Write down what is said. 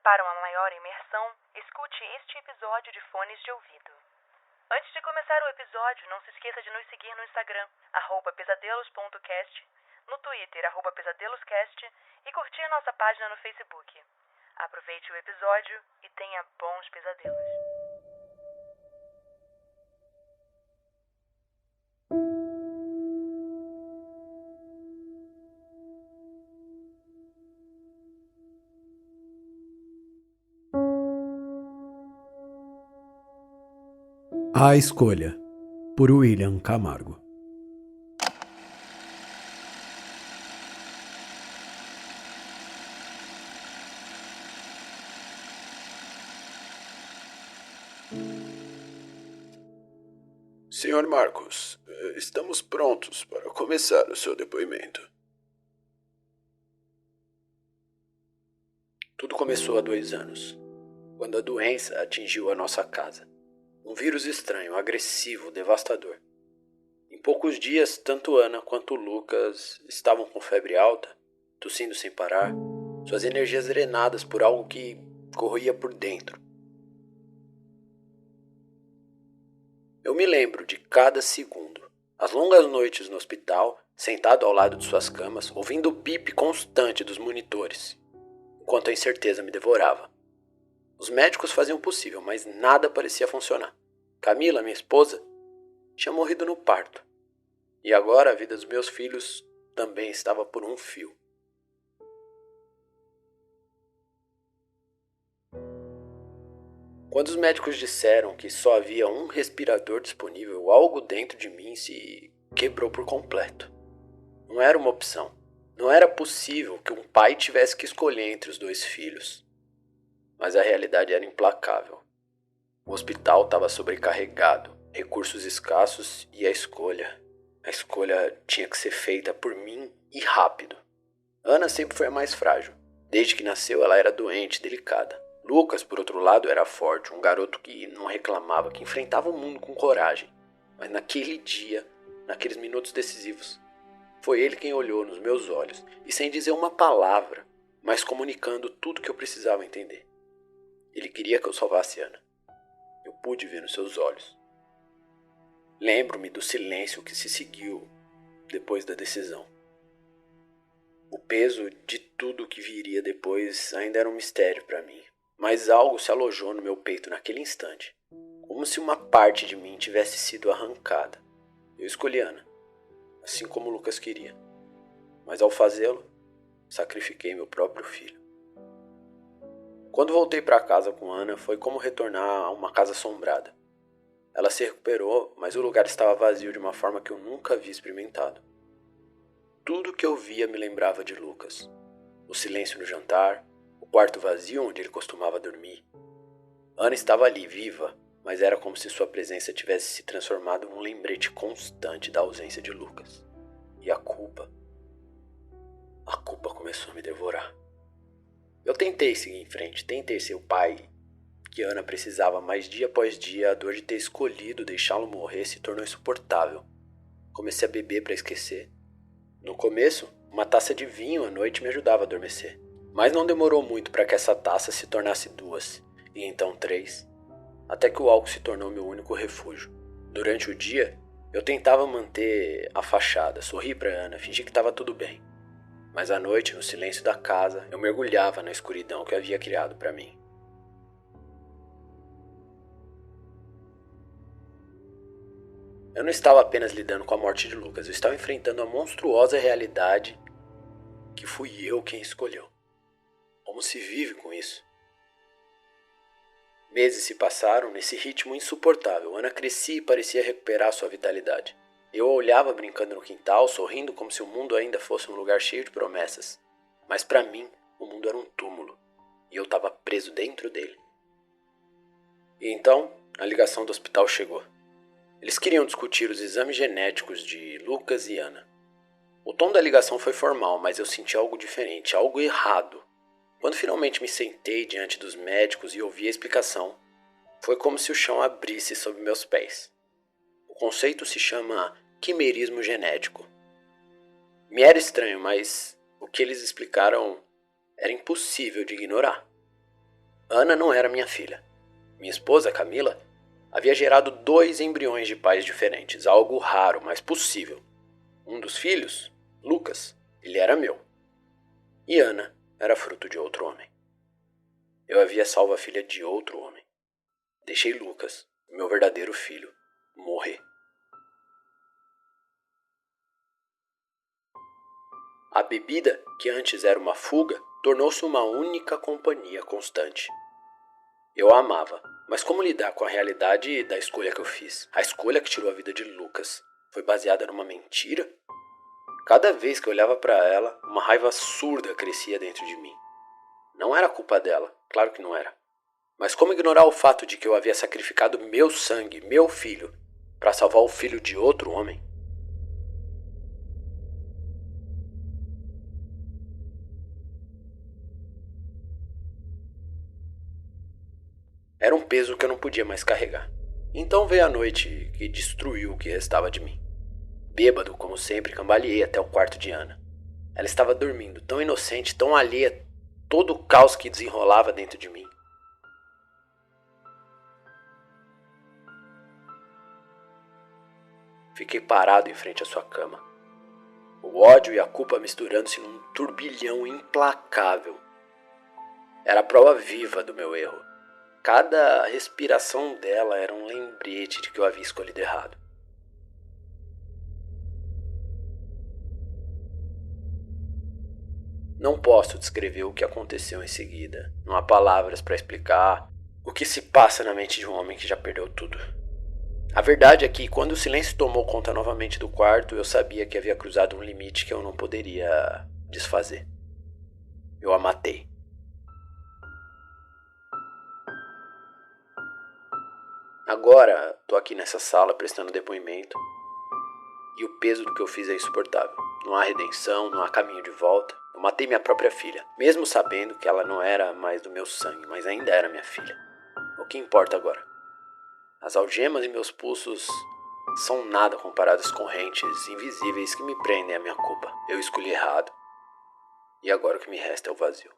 Para uma maior imersão, escute este episódio de fones de ouvido. Antes de começar o episódio, não se esqueça de nos seguir no Instagram, @pesadelos.cast, no Twitter, @pesadeloscast, e curtir nossa página no Facebook. Aproveite o episódio e tenha bons pesadelos. A Escolha, por William Camargo. Senhor Marcos, estamos prontos para começar o seu depoimento. Tudo começou há 2 anos, quando a doença atingiu a nossa casa. Um vírus estranho, agressivo, devastador. Em poucos dias, tanto Ana quanto Lucas estavam com febre alta, tossindo sem parar, suas energias drenadas por algo que corroía por dentro. Eu me lembro de cada segundo. As longas noites no hospital, sentado ao lado de suas camas, ouvindo o bip constante dos monitores, enquanto a incerteza me devorava. Os médicos faziam o possível, mas nada parecia funcionar. Camila, minha esposa, tinha morrido no parto. E agora a vida dos meus filhos também estava por um fio. Quando os médicos disseram que só havia um respirador disponível, algo dentro de mim se quebrou por completo. Não era uma opção. Não era possível que um pai tivesse que escolher entre os 2 filhos. Mas a realidade era implacável. O hospital estava sobrecarregado, recursos escassos e a escolha tinha que ser feita por mim e rápido. Ana sempre foi a mais frágil. Desde que nasceu, ela era doente, delicada. Lucas, por outro lado, era forte, um garoto que não reclamava, que enfrentava o mundo com coragem. Mas naquele dia, naqueles minutos decisivos, foi ele quem olhou nos meus olhos e, sem dizer uma palavra, mas comunicando tudo que eu precisava entender. Ele queria que eu salvasse Ana. Eu pude ver nos seus olhos. Lembro-me do silêncio que se seguiu depois da decisão. O peso de tudo que viria depois ainda era um mistério para mim, mas algo se alojou no meu peito naquele instante, como se uma parte de mim tivesse sido arrancada. Eu escolhi Ana, assim como Lucas queria, mas ao fazê-lo, sacrifiquei meu próprio filho. Quando voltei para casa com Ana, foi como retornar a uma casa assombrada. Ela se recuperou, mas o lugar estava vazio de uma forma que eu nunca havia experimentado. Tudo que eu via me lembrava de Lucas. O silêncio no jantar, o quarto vazio onde ele costumava dormir. Ana estava ali, viva, mas era como se sua presença tivesse se transformado num lembrete constante da ausência de Lucas. E a culpa começou a me devorar. Eu tentei seguir em frente, tentei ser o pai que Ana precisava, mas dia após dia a dor de ter escolhido deixá-lo morrer se tornou insuportável. Comecei a beber para esquecer. No começo, uma taça de vinho à noite me ajudava a adormecer. Mas não demorou muito para que essa taça se tornasse 2, e então 3, até que o álcool se tornou meu único refúgio. Durante o dia, eu tentava manter a fachada, sorrir para Ana, fingir que estava tudo bem. Mas à noite, no silêncio da casa, eu mergulhava na escuridão que havia criado para mim. Eu não estava apenas lidando com a morte de Lucas, eu estava enfrentando a monstruosa realidade que fui eu quem escolheu. Como se vive com isso? Meses se passaram nesse ritmo insuportável. Ana crescia e parecia recuperar sua vitalidade. Eu a olhava brincando no quintal, sorrindo como se o mundo ainda fosse um lugar cheio de promessas. Mas para mim, o mundo era um túmulo, e eu estava preso dentro dele. E então, a ligação do hospital chegou. Eles queriam discutir os exames genéticos de Lucas e Ana. O tom da ligação foi formal, mas eu senti algo diferente, algo errado. Quando finalmente me sentei diante dos médicos e ouvi a explicação, foi como se o chão abrisse sob meus pés. O conceito se chama quimerismo genético. Me era estranho, mas o que eles explicaram era impossível de ignorar. Ana não era minha filha. Minha esposa, Camila, havia gerado 2 embriões de pais diferentes, algo raro, mas possível. Um dos filhos, Lucas, ele era meu. E Ana era fruto de outro homem. Eu havia salvo a filha de outro homem. Deixei Lucas, meu verdadeiro filho, morrer. A bebida, que antes era uma fuga, tornou-se uma única companhia constante. Eu a amava, mas como lidar com a realidade da escolha que eu fiz? A escolha que tirou a vida de Lucas foi baseada numa mentira? Cada vez que eu olhava para ela, uma raiva surda crescia dentro de mim. Não era culpa dela, claro que não era. Mas como ignorar o fato de que eu havia sacrificado meu sangue, meu filho, para salvar o filho de outro homem? Era um peso que eu não podia mais carregar. Então veio a noite que destruiu o que restava de mim. Bêbado, como sempre, cambaleei até o quarto de Ana. Ela estava dormindo, tão inocente, tão alheia a todo o caos que desenrolava dentro de mim. Fiquei parado em frente à sua cama. O ódio e a culpa misturando-se num turbilhão implacável. Era a prova viva do meu erro. Cada respiração dela era um lembrete de que eu havia escolhido errado. Não posso descrever o que aconteceu em seguida. Não há palavras para explicar o que se passa na mente de um homem que já perdeu tudo. A verdade é que, quando o silêncio tomou conta novamente do quarto, eu sabia que havia cruzado um limite que eu não poderia desfazer. Eu a matei. Agora, tô aqui nessa sala prestando depoimento e o peso do que eu fiz é insuportável. Não há redenção, não há caminho de volta. Eu matei minha própria filha, mesmo sabendo que ela não era mais do meu sangue, mas ainda era minha filha. O que importa agora? As algemas em meus pulsos são nada comparadas às correntes invisíveis que me prendem à minha culpa. Eu escolhi errado e agora o que me resta é o vazio.